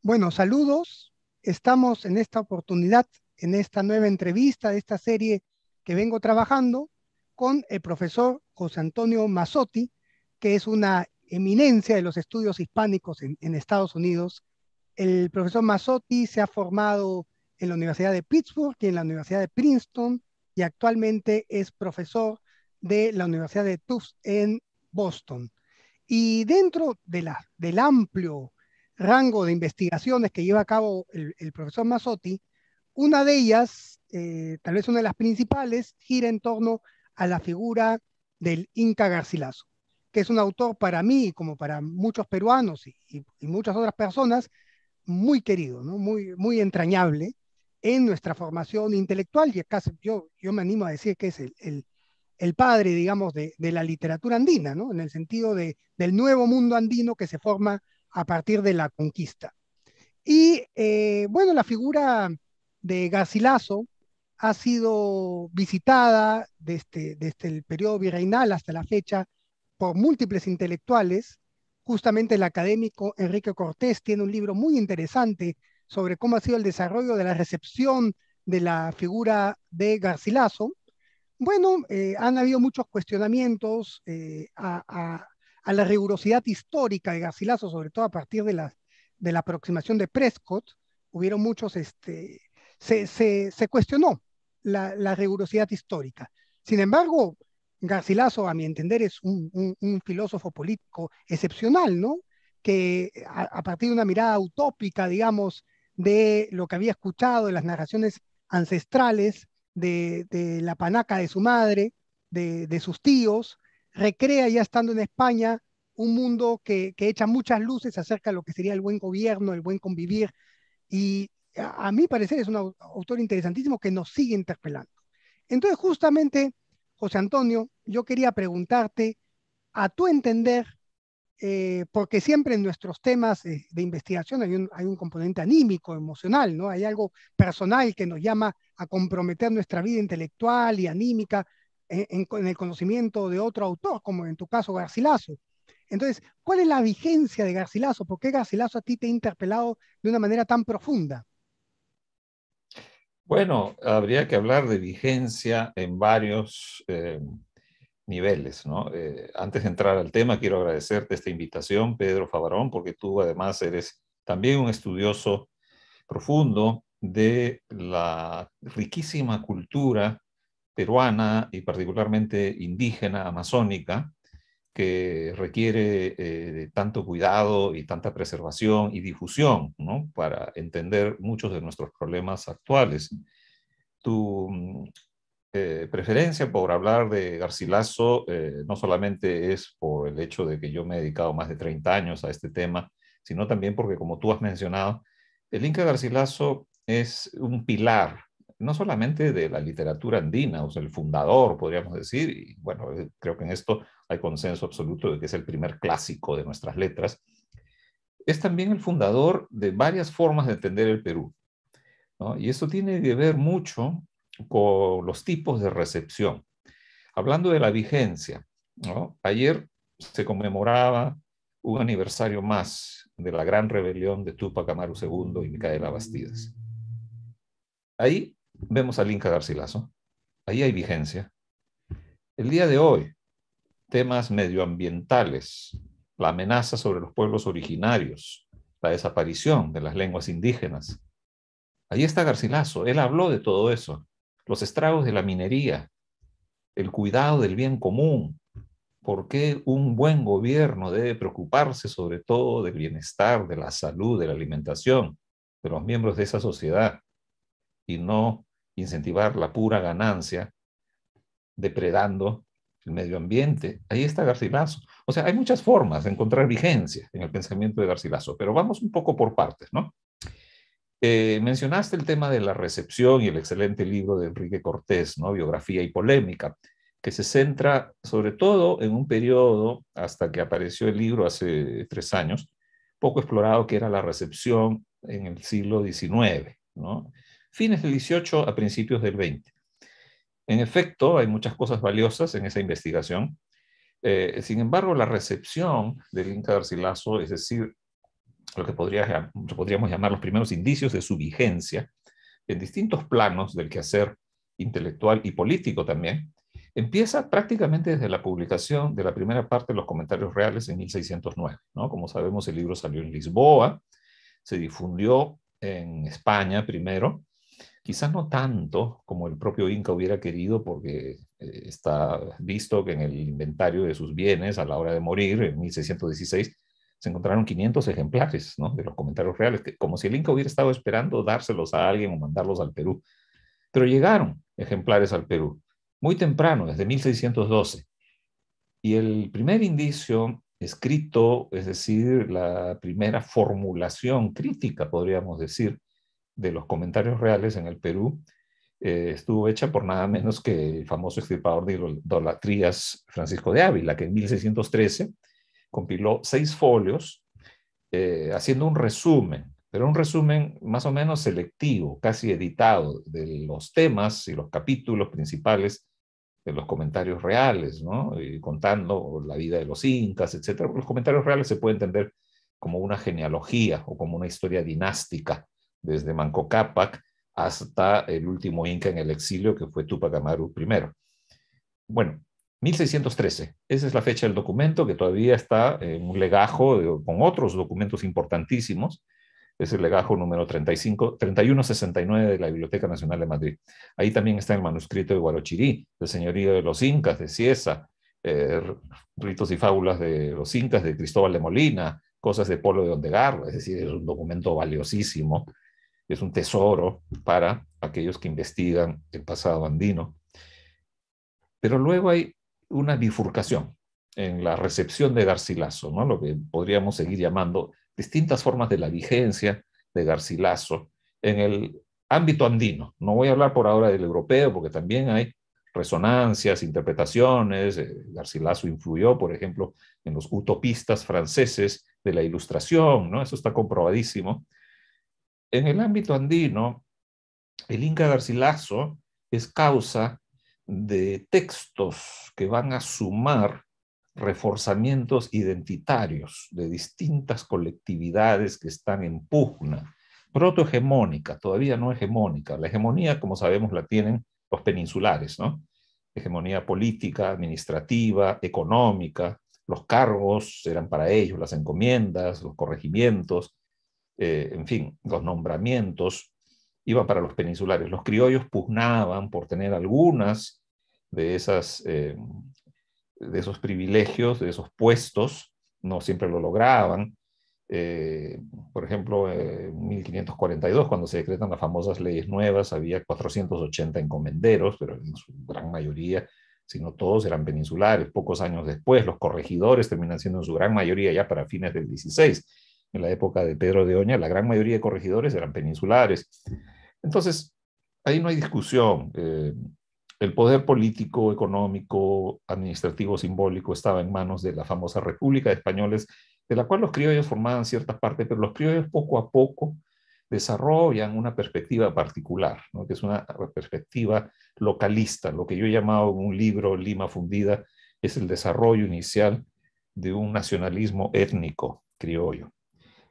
Bueno, saludos. Estamos en esta oportunidad, en esta nueva entrevista de esta serie que vengo trabajando con el profesor José Antonio Mazzotti, que es una eminencia de los estudios hispánicos en Estados Unidos. El profesor Mazzotti se ha formado en la Universidad de Pittsburgh y en la Universidad de Princeton y actualmente es profesor de la Universidad de Tufts en Boston. Y dentro del amplio rango de investigaciones que lleva a cabo el profesor Mazzotti, una de ellas, tal vez una de las principales, gira en torno a la figura del Inca Garcilaso, que es un autor para mí, como para muchos peruanos y muchas otras personas, muy querido, ¿no? Muy entrañable en nuestra formación intelectual, y acá yo me animo a decir que es el padre, digamos, de la literatura andina, ¿no? En el sentido del nuevo mundo andino que se forma a partir de la conquista. Y bueno, la figura de Garcilaso ha sido visitada desde el periodo virreinal hasta la fecha por múltiples intelectuales. Justamente el académico Enrique Cortés tiene un libro muy interesante sobre cómo ha sido el desarrollo de la recepción de la figura de Garcilaso. Bueno, han habido muchos cuestionamientos a la rigurosidad histórica de Garcilaso, sobre todo a partir de la aproximación de Prescott. Hubieron muchos, se cuestionó la rigurosidad histórica. Sin embargo, Garcilaso, a mi entender, es un filósofo político excepcional, ¿no? Que a partir de una mirada utópica, digamos, de lo que había escuchado, de las narraciones ancestrales, de la panaca de su madre, de sus tíos, recrea ya estando en España un mundo que echa muchas luces acerca de lo que sería el buen gobierno, el buen convivir, y a mi parecer es un autor interesantísimo que nos sigue interpelando. Entonces, justamente, José Antonio, yo quería preguntarte, a tu entender, porque siempre en nuestros temas de investigación hay un componente anímico, emocional, ¿no? Hay algo personal que nos llama a comprometer nuestra vida intelectual y anímica en el conocimiento de otro autor, como en tu caso Garcilaso. Entonces, ¿cuál es la vigencia de Garcilaso? ¿Por qué Garcilaso a ti te ha interpelado de una manera tan profunda? Bueno, habría que hablar de vigencia en varios niveles, ¿no? Antes de entrar al tema, quiero agradecerte esta invitación, Pedro Favarón, porque tú además eres también un estudioso profundo de la riquísima cultura peruana y particularmente indígena, amazónica, que requiere de tanto cuidado y tanta preservación y difusión, ¿no? Para entender muchos de nuestros problemas actuales. Tu preferencia por hablar de Garcilaso no solamente es por el hecho de que yo me he dedicado más de 30 años a este tema, sino también porque, como tú has mencionado, el Inca Garcilaso es un pilar, no solamente de la literatura andina, o sea, el fundador, podríamos decir, y bueno, creo que en esto hay consenso absoluto de que es el primer clásico de nuestras letras, es también el fundador de varias formas de entender el Perú, ¿no? Y esto tiene que ver mucho con los tipos de recepción. Hablando de la vigencia, ¿no? Ayer se conmemoraba un aniversario más de la gran rebelión de Túpac Amaru II y Micaela Bastidas. Ahí vemos al Inca Garcilaso, ahí hay vigencia. El día de hoy, temas medioambientales, la amenaza sobre los pueblos originarios, la desaparición de las lenguas indígenas. Ahí está Garcilaso, él habló de todo eso, los estragos de la minería, el cuidado del bien común, por qué un buen gobierno debe preocuparse sobre todo del bienestar, de la salud, de la alimentación de los miembros de esa sociedad y no incentivar la pura ganancia depredando el medio ambiente. Ahí está Garcilaso. O sea, hay muchas formas de encontrar vigencia en el pensamiento de Garcilaso, pero vamos un poco por partes, ¿no? Mencionaste el tema de la recepción y el excelente libro de Enrique Cortés, ¿no? Biografía y polémica, que se centra sobre todo en un periodo, hasta que apareció el libro hace 3 años, poco explorado, que era la recepción en el siglo XIX, ¿no? Fines del XVIII a principios del XX. En efecto, hay muchas cosas valiosas en esa investigación. Sin embargo, la recepción del Inca Garcilaso, es decir, lo que podríamos llamar los primeros indicios de su vigencia en distintos planos del quehacer intelectual y político también, empieza prácticamente desde la publicación de la primera parte de los Comentarios Reales en 1609, ¿no? Como sabemos, el libro salió en Lisboa, se difundió en España primero, quizás no tanto como el propio Inca hubiera querido, porque está visto que en el inventario de sus bienes a la hora de morir, en 1616, se encontraron 500 ejemplares, ¿no?, de los Comentarios Reales, que, como si el Inca hubiera estado esperando dárselos a alguien o mandarlos al Perú. Pero llegaron ejemplares al Perú, muy temprano, desde 1612. Y el primer indicio escrito, es decir, la primera formulación crítica, podríamos decir, de los Comentarios Reales en el Perú, estuvo hecha por nada menos que el famoso extirpador de idolatrías Francisco de Ávila, que en 1613 compiló 6 folios haciendo un resumen, pero un resumen más o menos selectivo, casi editado, de los temas y los capítulos principales de los Comentarios Reales, ¿no? Y contando la vida de los incas, etc. Los Comentarios Reales se puede entender como una genealogía o como una historia dinástica, desde Manco Cápac hasta el último inca en el exilio, que fue Túpac Amaru I. Bueno, 1613, esa es la fecha del documento, que todavía está en un legajo con otros documentos importantísimos. Es el legajo número 3169 de la Biblioteca Nacional de Madrid. Ahí también está el manuscrito de Guarochirí, del Señorío de los Incas, de Cieza, ritos y fábulas de los Incas, de Cristóbal de Molina, cosas de Polo de Ondegarro. Es decir, es un documento valiosísimo, es un tesoro para aquellos que investigan el pasado andino. Pero luego hay una bifurcación en la recepción de Garcilaso, ¿no?, lo que podríamos seguir llamando distintas formas de la vigencia de Garcilaso en el ámbito andino. No voy a hablar por ahora del europeo, porque también hay resonancias, interpretaciones. Garcilaso influyó, por ejemplo, en los utopistas franceses de la Ilustración, ¿no? Eso está comprobadísimo. En el ámbito andino, el Inca Garcilaso es causa de textos que van a sumar reforzamientos identitarios de distintas colectividades que están en pugna, protohegemónica, todavía no hegemónica. La hegemonía, como sabemos, la tienen los peninsulares, ¿no? Hegemonía política, administrativa, económica. Los cargos eran para ellos, las encomiendas, los corregimientos, en fin, los nombramientos iban para los peninsulares. Los criollos pugnaban por tener algunas de esos privilegios, de esos puestos. No siempre lo lograban. Por ejemplo, en 1542, cuando se decretan las famosas leyes nuevas, había 480 encomenderos, pero en su gran mayoría, si no todos, eran peninsulares. Pocos años después, los corregidores terminan siendo en su gran mayoría ya para fines del 16. En la época de Pedro de Oña, la gran mayoría de corregidores eran peninsulares. Entonces, ahí no hay discusión. El poder político, económico, administrativo, simbólico estaba en manos de la famosa República de Españoles, de la cual los criollos formaban cierta parte, pero los criollos poco a poco desarrollan una perspectiva particular, ¿no?, que es una perspectiva localista. Lo que yo he llamado en un libro, Lima Fundida, es el desarrollo inicial de un nacionalismo étnico criollo.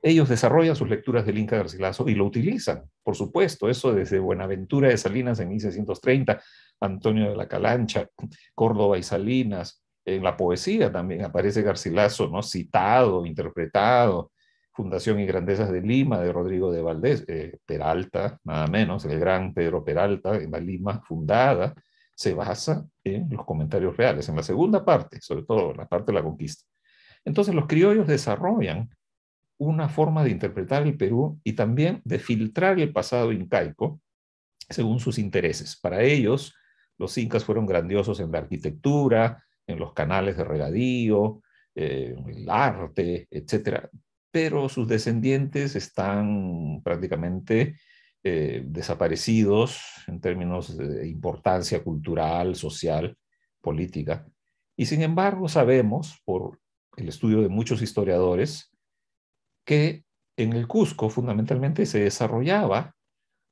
Ellos desarrollan sus lecturas del Inca Garcilaso y lo utilizan, por supuesto, eso desde Buenaventura de Salinas en 1630, Antonio de la Calancha, Córdoba y Salinas. En la poesía también aparece Garcilaso, ¿no?, citado, interpretado. Fundación y Grandezas de Lima, de Rodrigo de Valdés, Peralta, nada menos, el gran Pedro Peralta, en la Lima fundada, se basa en los Comentarios Reales, en la segunda parte, sobre todo en la parte de la conquista. Entonces los criollos desarrollan una forma de interpretar el Perú y también de filtrar el pasado incaico según sus intereses. Para ellos, los incas fueron grandiosos en la arquitectura, en los canales de regadío, el arte, etc. Pero sus descendientes están prácticamente desaparecidos en términos de importancia cultural, social, política. Y sin embargo, sabemos, por el estudio de muchos historiadores, que en el Cusco fundamentalmente se desarrollaba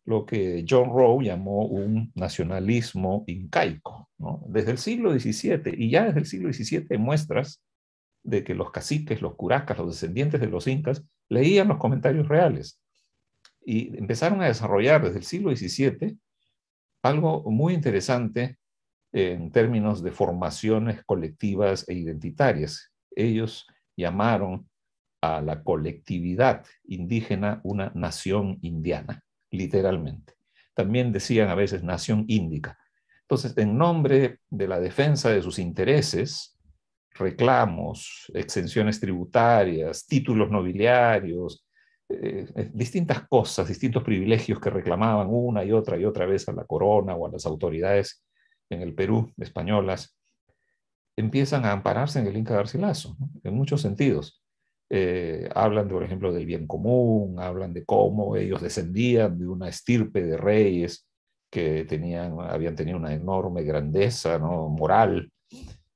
lo que John Rowe llamó un nacionalismo incaico, ¿no?, desde el siglo XVII. Y ya desde el siglo XVII hay muestras de que los caciques, los curacas, los descendientes de los incas, leían los comentarios reales y empezaron a desarrollar desde el siglo XVII algo muy interesante en términos de formaciones colectivas e identitarias. Ellos llamaron a la colectividad indígena una nación indiana, literalmente. También decían a veces nación índica. Entonces, en nombre de la defensa de sus intereses, reclamos, exenciones tributarias, títulos nobiliarios, distintas cosas, distintos privilegios que reclamaban una y otra vez a la corona o a las autoridades en el Perú españolas, empiezan a ampararse en el Inca Garcilaso, ¿no? En muchos sentidos. Hablan, por ejemplo, del bien común, hablan de cómo ellos descendían de una estirpe de reyes que habían tenido una enorme grandeza, ¿no?, moral,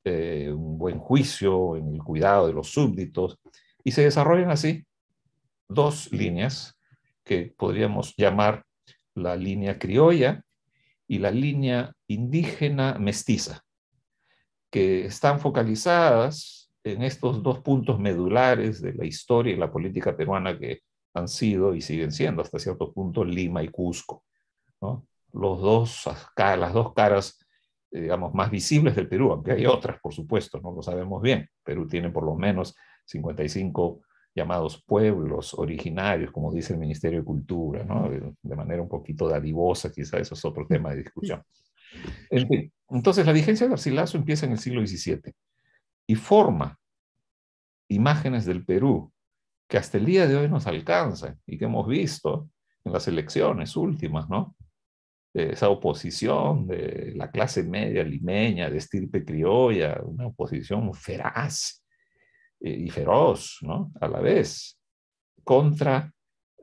un buen juicio en el cuidado de los súbditos, y se desarrollan así dos líneas que podríamos llamar la línea criolla y la línea indígena mestiza, que están focalizadas en estos dos puntos medulares de la historia y la política peruana que han sido y siguen siendo hasta cierto punto Lima y Cusco, ¿no? Las dos caras, digamos, más visibles del Perú, aunque hay otras, por supuesto, no lo sabemos bien. Perú tiene por lo menos 55 llamados pueblos originarios, como dice el Ministerio de Cultura, ¿no? De manera un poquito dadivosa, quizá eso es otro tema de discusión. En fin, entonces la vigencia de Garcilaso empieza en el siglo XVII y forma imágenes del Perú que hasta el día de hoy nos alcanzan y que hemos visto en las elecciones últimas, ¿no? Esa oposición de la clase media limeña, de estirpe criolla, una oposición feraz y feroz, ¿no?, a la vez, contra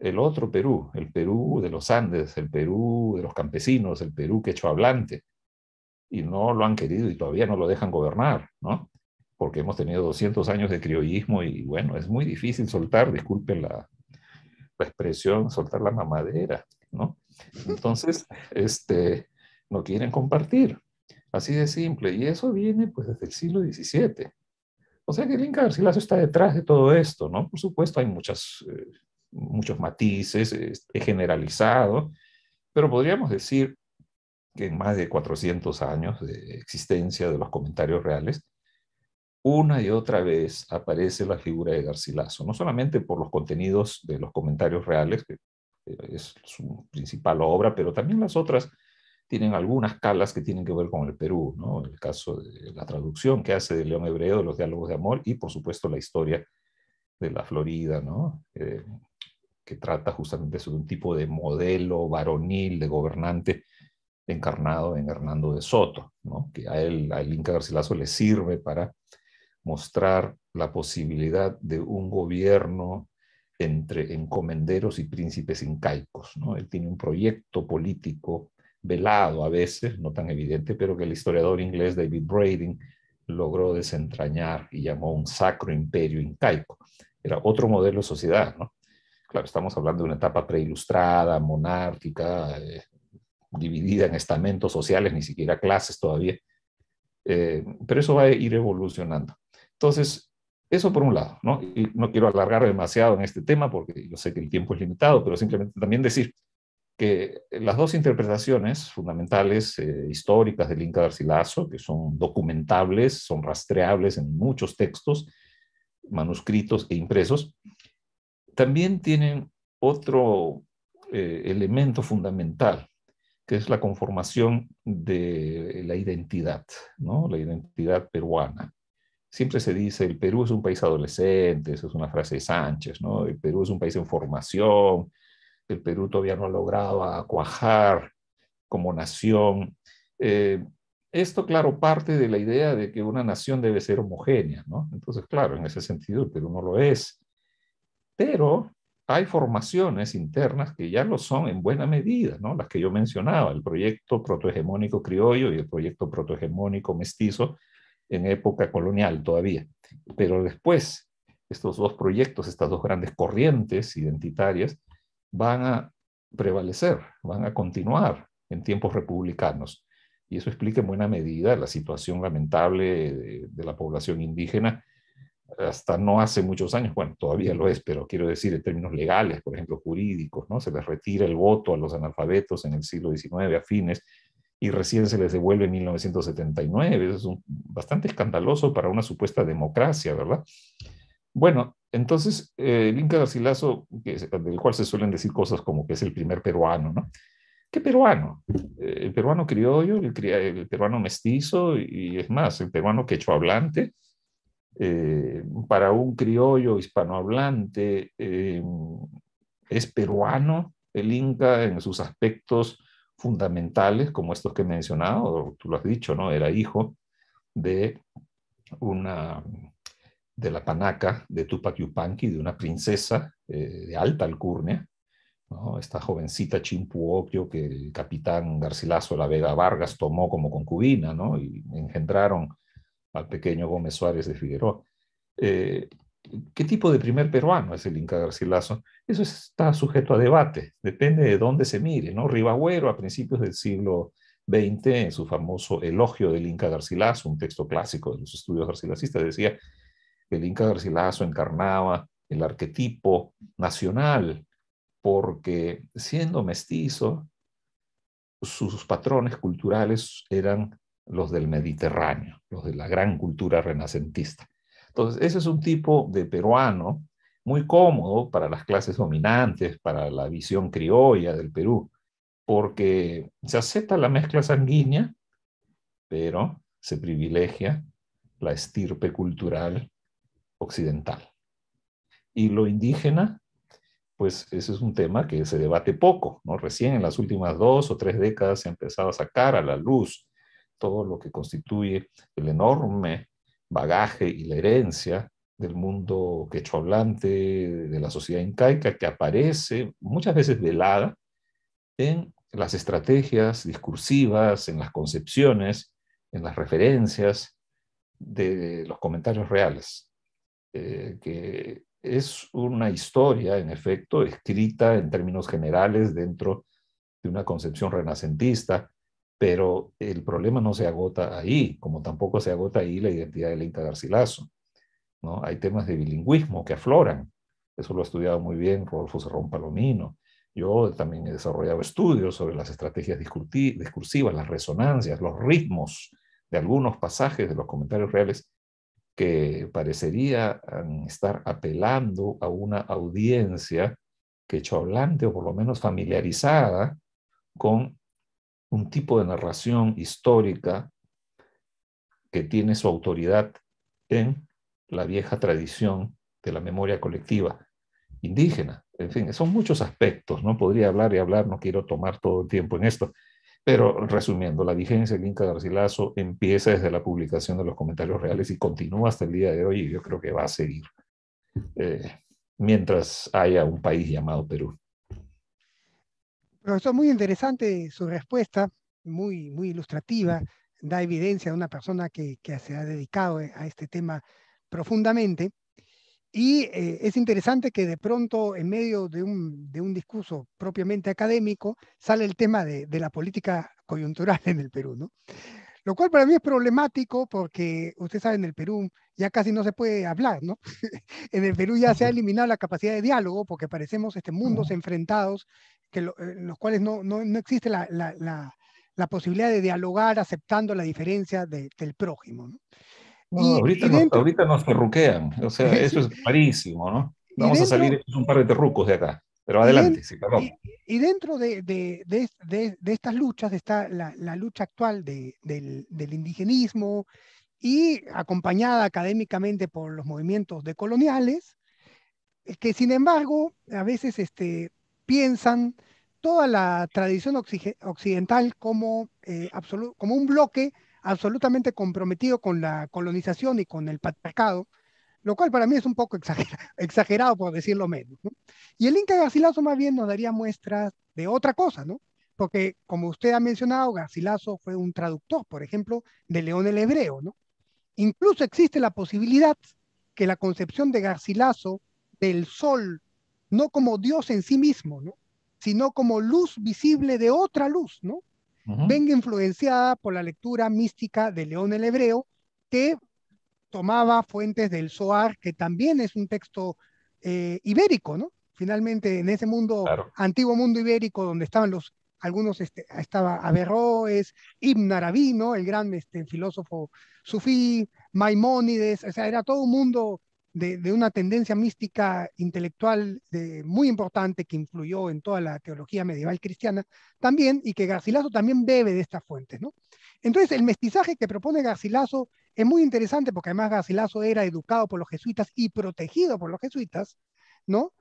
el otro Perú, el Perú de los Andes, el Perú de los campesinos, el Perú quechohablante, y no lo han querido y todavía no lo dejan gobernar, ¿no? Porque hemos tenido 200 años de criollismo y bueno, es muy difícil soltar, disculpen la expresión, soltar la mamadera, ¿no? Entonces, no quieren compartir, así de simple, y eso viene pues desde el siglo XVII. O sea que el Inca Garcilaso está detrás de todo esto, ¿no? Por supuesto hay muchos matices, he generalizado, pero podríamos decir que en más de 400 años de existencia de los comentarios reales, una y otra vez aparece la figura de Garcilaso, no solamente por los contenidos de los comentarios reales, que es su principal obra, pero también las otras tienen algunas calas que tienen que ver con el Perú, ¿no? El caso de la traducción que hace de León Hebreo de los Diálogos de Amor y, por supuesto, la historia de la Florida, ¿no? Que trata justamente sobre un tipo de modelo varonil de gobernante encarnado en Hernando de Soto, ¿no? Que al Inca Garcilaso le sirve para mostrar la posibilidad de un gobierno entre encomenderos y príncipes incaicos, ¿no? Él tiene un proyecto político velado a veces, no tan evidente, pero que el historiador inglés David Brading logró desentrañar y llamó un sacro imperio incaico. Era otro modelo de sociedad, ¿no? Claro, estamos hablando de una etapa preilustrada, monárquica, dividida en estamentos sociales, ni siquiera clases todavía, pero eso va a ir evolucionando. Entonces, eso por un lado, ¿no? Y no quiero alargar demasiado en este tema porque yo sé que el tiempo es limitado, pero simplemente también decir que las dos interpretaciones fundamentales históricas del Inca Garcilaso, que son documentables, son rastreables en muchos textos, manuscritos e impresos, también tienen otro elemento fundamental, que es la conformación de la identidad, ¿no? La identidad peruana. Siempre se dice, el Perú es un país adolescente, esa es una frase de Sánchez, ¿no? El Perú es un país en formación, el Perú todavía no ha logrado cuajar como nación. Esto, claro, parte de la idea de que una nación debe ser homogénea, ¿no? Entonces, claro, en ese sentido el Perú no lo es. Pero hay formaciones internas que ya lo son en buena medida, ¿no? Las que yo mencionaba, el proyecto protohegemónico criollo y el proyecto protohegemónico mestizo en época colonial todavía. Pero después, estos dos proyectos, estas dos grandes corrientes identitarias, van a prevalecer, van a continuar en tiempos republicanos. Y eso explica en buena medida la situación lamentable de la población indígena hasta no hace muchos años, bueno, todavía lo es, pero quiero decir en términos legales, por ejemplo, jurídicos, ¿no? Se les retira el voto a los analfabetos en el siglo XIX a fines y recién se les devuelve en 1979. Eso es bastante escandaloso para una supuesta democracia, ¿verdad? Bueno, entonces el Inca Garcilaso, del cual se suelen decir cosas como que es el primer peruano, ¿no? ¿Qué peruano? El peruano criollo, el peruano mestizo y es más, el peruano quechohablante. Para un criollo hispanohablante, es peruano el Inca en sus aspectos fundamentales, como estos que he mencionado, tú lo has dicho, ¿no? Era hijo de una de la panaca de Tupac Yupanqui, de una princesa de alta alcurnia, ¿no? Esta jovencita Chimpuocchio que el capitán Garcilaso de la Vega Vargas tomó como concubina, ¿no? Y engendraron al pequeño Gómez Suárez de Figueroa. Eh, ¿Qué tipo de primer peruano es el Inca Garcilaso? Eso está sujeto a debate, depende de dónde se mire, ¿no? Ribagüero, a principios del siglo XX, en su famoso Elogio del Inca Garcilaso, un texto clásico de los estudios garcilacistas, decía que el Inca Garcilaso encarnaba el arquetipo nacional, porque siendo mestizo, sus patrones culturales eran los del Mediterráneo, los de la gran cultura renacentista. Entonces, ese es un tipo de peruano muy cómodo para las clases dominantes, para la visión criolla del Perú, porque se acepta la mezcla sanguínea, pero se privilegia la estirpe cultural occidental. Y lo indígena, pues ese es un tema que se debate poco, ¿no? Recién en las últimas 2 o 3 décadas se ha empezado a sacar a la luz todo lo que constituye el enorme bagaje y la herencia del mundo quechohablante, de la sociedad incaica, que aparece muchas veces velada en las estrategias discursivas, en las concepciones, en las referencias de los comentarios reales, que es una historia, en efecto, escrita en términos generales dentro de una concepción renacentista, pero el problema no se agota ahí, como tampoco se agota ahí la identidad del Inca Garcilaso, ¿no? Hay temas de bilingüismo que afloran. Eso lo ha estudiado muy bien Rodolfo Serrón Palomino. Yo también he desarrollado estudios sobre las estrategias discursivas, las resonancias, los ritmos de algunos pasajes de los comentarios reales que parecería estar apelando a una audiencia quechohablante o por lo menos familiarizada con un tipo de narración histórica que tiene su autoridad en la vieja tradición de la memoria colectiva indígena. En fin, son muchos aspectos, ¿no? Podría hablar y hablar, no quiero tomar todo el tiempo en esto, pero resumiendo, la vigencia del Inca Garcilaso empieza desde la publicación de los comentarios reales y continúa hasta el día de hoy y yo creo que va a seguir eh, mientras haya un país llamado Perú. Profesor, muy interesante su respuesta, muy ilustrativa, da evidencia de una persona que se ha dedicado a este tema profundamente. Y es interesante que de pronto, en medio de un discurso propiamente académico, sale el tema de la política coyuntural en el Perú, ¿no? Lo cual para mí es problemático porque, usted sabe, en el Perú ya casi no se puede hablar, ¿no? En el Perú ya se ha eliminado la capacidad de diálogo porque parecemos mundos enfrentados en los cuales no existe la posibilidad de dialogar aceptando la diferencia del prójimo, ¿no? No, Y dentro, ahorita nos terruquean, o sea, eso sí, es clarísimo, ¿no? y Vamos a salir dentro, hechos un par de terrucos de acá, pero y, adelante, den- sí, perdón. y dentro de estas luchas está la lucha actual del indigenismo y acompañada académicamente por los movimientos decoloniales, que sin embargo a veces piensan toda la tradición occidental como, como un bloque absolutamente comprometido con la colonización y con el patriarcado, lo cual para mí es un poco exagerado por decirlo menos, ¿no? Y el Inca Garcilaso más bien nos daría muestras de otra cosa, ¿no? Porque como usted ha mencionado, Garcilaso fue un traductor, por ejemplo, de León el Hebreo, ¿no? Incluso existe la posibilidad que la concepción de Garcilaso del sol, no como Dios en sí mismo, ¿no? Sino como luz visible de otra luz, ¿no? Uh -huh. Venga influenciada por la lectura mística de León el Hebreo, que tomaba fuentes del Zohar, que también es un texto ibérico, ¿no? Finalmente, en ese mundo, Claro. antiguo mundo ibérico, donde estaban algunos, estaba Averroes, Ibn Arabi, ¿no? El gran filósofo sufí, Maimónides, o sea, era todo un mundo de una tendencia mística intelectual muy importante que influyó en toda la teología medieval cristiana también, y que Garcilaso también bebe de estas fuentes, ¿no? Entonces, el mestizaje que propone Garcilaso es muy interesante porque además Garcilaso era educado por los jesuitas y protegido por los jesuitas, ¿no?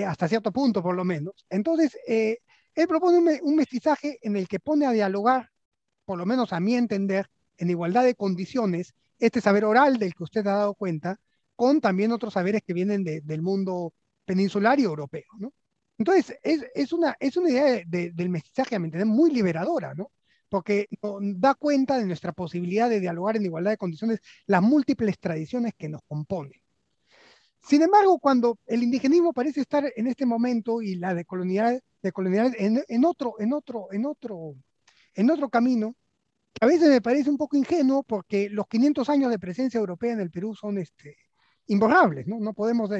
Hasta cierto punto, por lo menos. Entonces, él propone un mestizaje en el que pone a dialogar, por lo menos a mi entender, en igualdad de condiciones, este saber oral del que usted ha dado cuenta, con también otros saberes que vienen del mundo peninsular y europeo, ¿no? Entonces, es una idea del mestizaje, a mi entender, muy liberadora, ¿no? Porque da cuenta de nuestra posibilidad de dialogar en igualdad de condiciones las múltiples tradiciones que nos componen. Sin embargo, cuando el indigenismo parece estar en este momento y la decolonialidad en otro camino, a veces me parece un poco ingenuo porque los 500 años de presencia europea en el Perú son imborrables, ¿no? No podemos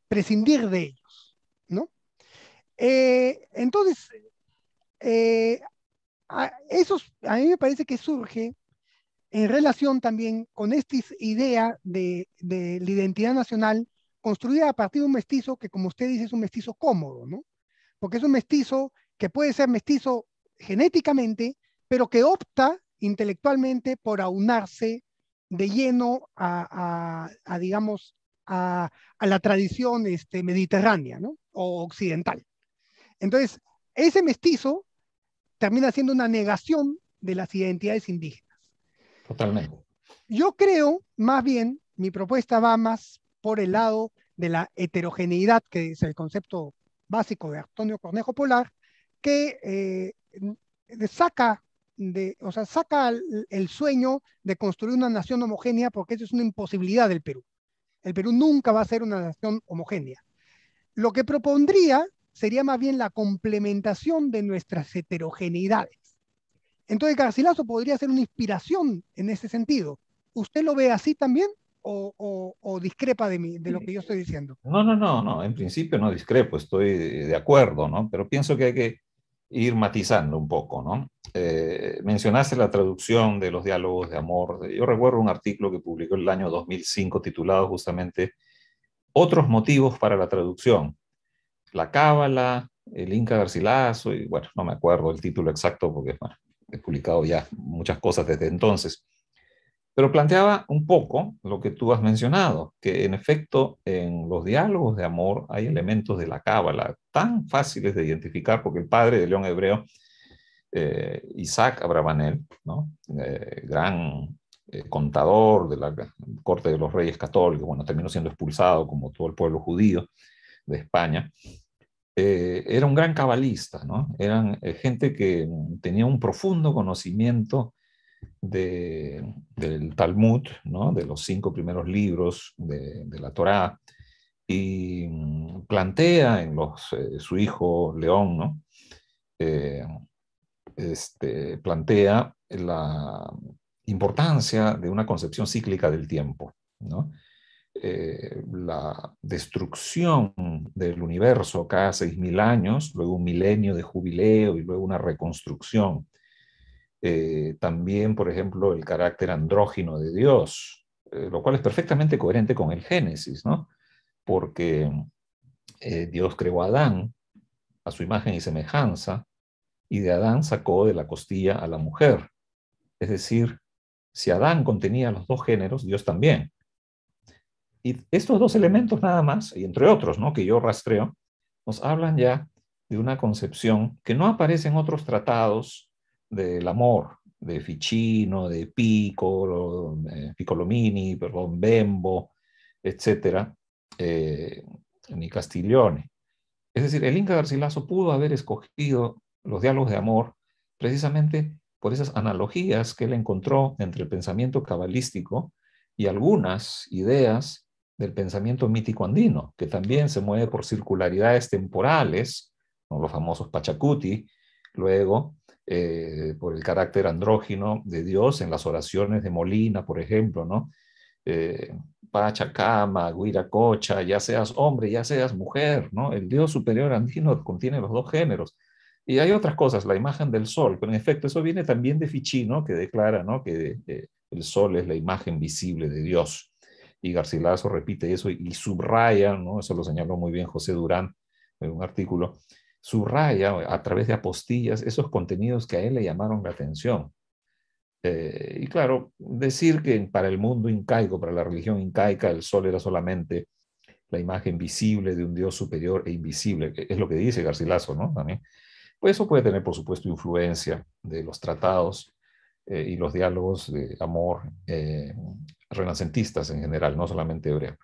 prescindir de ellos, ¿no? Entonces, eh, a mí me parece que surge en relación también con esta idea de la identidad nacional construida a partir de un mestizo que, como usted dice, es un mestizo cómodo, ¿no? Porque es un mestizo que puede ser mestizo genéticamente, pero que opta intelectualmente por aunarse de lleno digamos, a la tradición mediterránea, ¿no? O occidental. Entonces, ese mestizo termina siendo una negación de las identidades indígenas. Totalmente. Yo creo, más bien, mi propuesta va más por el lado de la heterogeneidad, que es el concepto básico de Antonio Cornejo Polar, que saca el sueño de construir una nación homogénea, porque eso es una imposibilidad del Perú. El Perú nunca va a ser una nación homogénea. Lo que propondría sería más bien la complementación de nuestras heterogeneidades. Entonces Garcilaso podría ser una inspiración en ese sentido. ¿Usted lo ve así también o discrepa de lo que yo estoy diciendo? No, no, no, no, en principio no discrepo, estoy de acuerdo, ¿no? Pero pienso que hay que ir matizando un poco, ¿no? Mencionaste la traducción de los diálogos de amor. Yo recuerdo un artículo que publicó en el año 2005 titulado justamente Otros motivos para la traducción. La Cábala, el Inca Garcilaso, y bueno, no me acuerdo el título exacto porque bueno, he publicado ya muchas cosas desde entonces. Pero planteaba un poco lo que tú has mencionado, que en efecto en los diálogos de amor hay elementos de la cábala tan fáciles de identificar, porque el padre de León Hebreo, Isaac Abravanel, ¿no? Gran contador de la corte de los reyes católicos, bueno, terminó siendo expulsado como todo el pueblo judío de España, era un gran cabalista, ¿no? Eran gente que tenía un profundo conocimiento del Talmud, ¿no? De los 5 primeros libros de la Torá, y plantea en su hijo León, ¿no? Eh, plantea la importancia de una concepción cíclica del tiempo, ¿no? La destrucción del universo cada 6.000 años, luego un milenio de jubileo y luego una reconstrucción. También, por ejemplo, el carácter andrógino de Dios, lo cual es perfectamente coherente con el Génesis, ¿no? Porque Dios creó a Adán a su imagen y semejanza, y de Adán sacó de la costilla a la mujer. Es decir, si Adán contenía los dos géneros, Dios también. Y estos dos elementos nada más, y entre otros, ¿no? Que yo rastreo, nos hablan ya de una concepción que no aparece en otros tratados del amor, de Ficino, de Pico, Piccolomini, perdón, Bembo, etcétera, ni Castiglione. Es decir, el Inca Garcilaso pudo haber escogido los diálogos de amor precisamente por esas analogías que él encontró entre el pensamiento cabalístico y algunas ideas del pensamiento mítico andino, que también se mueve por circularidades temporales, ¿no? Los famosos Pachacuti, luego por el carácter andrógino de Dios en las oraciones de Molina, por ejemplo, ¿no? eh, Pachacama, Huiracocha, ya seas hombre, ya seas mujer, ¿no? El Dios superior andino contiene los dos géneros. Y hay otras cosas, la imagen del sol, pero en efecto eso viene también de Ficino, que declara, ¿no?, que el sol es la imagen visible de Dios. Y Garcilaso repite eso y subraya, ¿no?, eso lo señaló muy bien José Durán en un artículo, subraya a través de apostillas esos contenidos que a él le llamaron la atención. Y claro, decir que para el mundo incaico, para la religión incaica, el sol era solamente la imagen visible de un Dios superior e invisible, que es lo que dice Garcilaso, ¿no? También. Pues eso puede tener, por supuesto, influencia de los tratados y los diálogos de amor renacentistas en general, no solamente hebreo.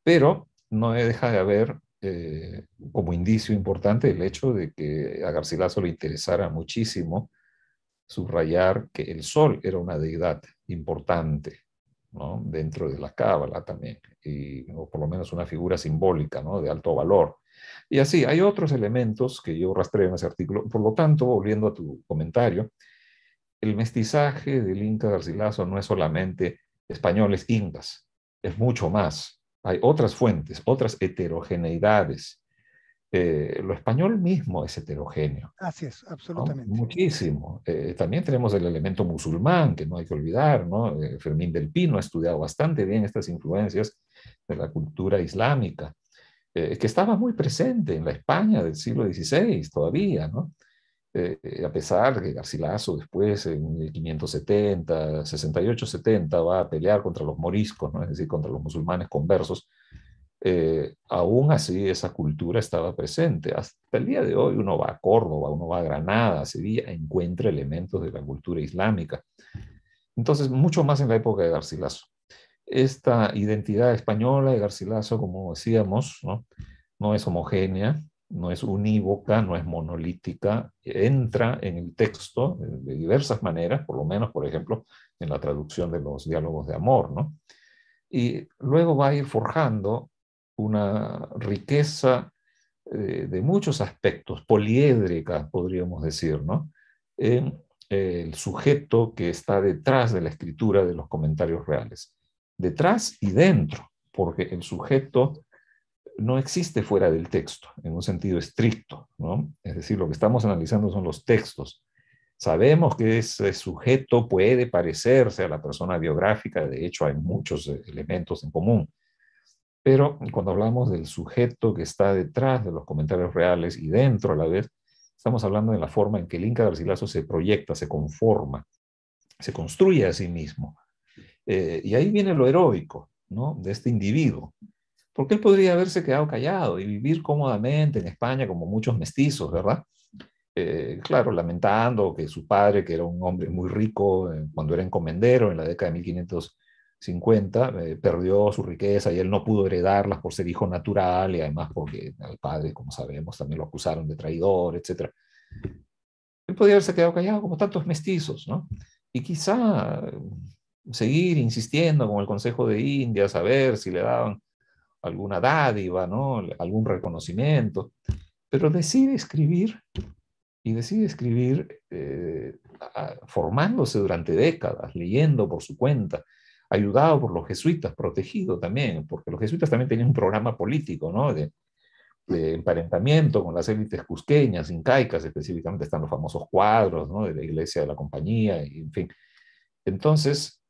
Pero no deja de haber como indicio importante el hecho de que a Garcilaso le interesara muchísimo subrayar que el sol era una deidad importante, ¿no?, dentro de la cábala también, o por lo menos una figura simbólica, ¿no?, de alto valor. Y así, hay otros elementos que yo rastreo en ese artículo. Por lo tanto, volviendo a tu comentario, el mestizaje del Inca Garcilaso no es solamente españoles incas, es mucho más. Hay otras fuentes, otras heterogeneidades. Lo español mismo es heterogéneo, Así es, ¿no? absolutamente. Muchísimo. También tenemos el elemento musulmán, que no hay que olvidar, ¿no? Fermín del Pino ha estudiado bastante bien estas influencias de la cultura islámica, que estaba muy presente en la España del siglo XVI todavía, ¿no? A pesar de que Garcilaso después, en 1570, 68-70, va a pelear contra los moriscos, ¿no?, es decir, contra los musulmanes conversos, aún así esa cultura estaba presente. Hasta el día de hoy uno va a Córdoba, uno va a Granada, a Sevilla, encuentra elementos de la cultura islámica. Entonces, mucho más en la época de Garcilaso. Esta identidad española de Garcilaso, como decíamos, ¿no?, no es homogénea, no es unívoca, no es monolítica, entra en el texto de diversas maneras, por lo menos, por ejemplo, en la traducción de los diálogos de amor, ¿no? Y luego va a ir forjando una riqueza de muchos aspectos, poliédrica, podríamos decir, ¿no?, en el sujeto que está detrás de la escritura de los comentarios reales. Detrás y dentro, porque el sujeto no existe fuera del texto, en un sentido estricto, ¿no? Es decir, lo que estamos analizando son los textos. Sabemos que ese sujeto puede parecerse a la persona biográfica, de hecho hay muchos elementos en común, pero cuando hablamos del sujeto que está detrás de los comentarios reales y dentro a la vez, estamos hablando de la forma en que el Inca Garcilaso se proyecta, se conforma, se construye a sí mismo. Y ahí viene lo heroico, ¿no?, de este individuo. Porque él podría haberse quedado callado y vivir cómodamente en España como muchos mestizos, ¿verdad? Claro, lamentando que su padre, que era un hombre muy rico cuando era encomendero en la década de 1550, perdió su riqueza y él no pudo heredarlas por ser hijo natural y además porque al padre, como sabemos, también lo acusaron de traidor, etc. Él podría haberse quedado callado como tantos mestizos, ¿no? Y quizá seguir insistiendo con el Consejo de Indias a ver si le daban alguna dádiva, ¿no?, algún reconocimiento, pero decide escribir y decide escribir formándose durante décadas, leyendo por su cuenta, ayudado por los jesuitas, protegido también, porque los jesuitas también tenían un programa político, ¿no?, de emparentamiento con las élites cusqueñas, incaicas, específicamente están los famosos cuadros, ¿no?, de la iglesia de la compañía, y, en fin. Entonces,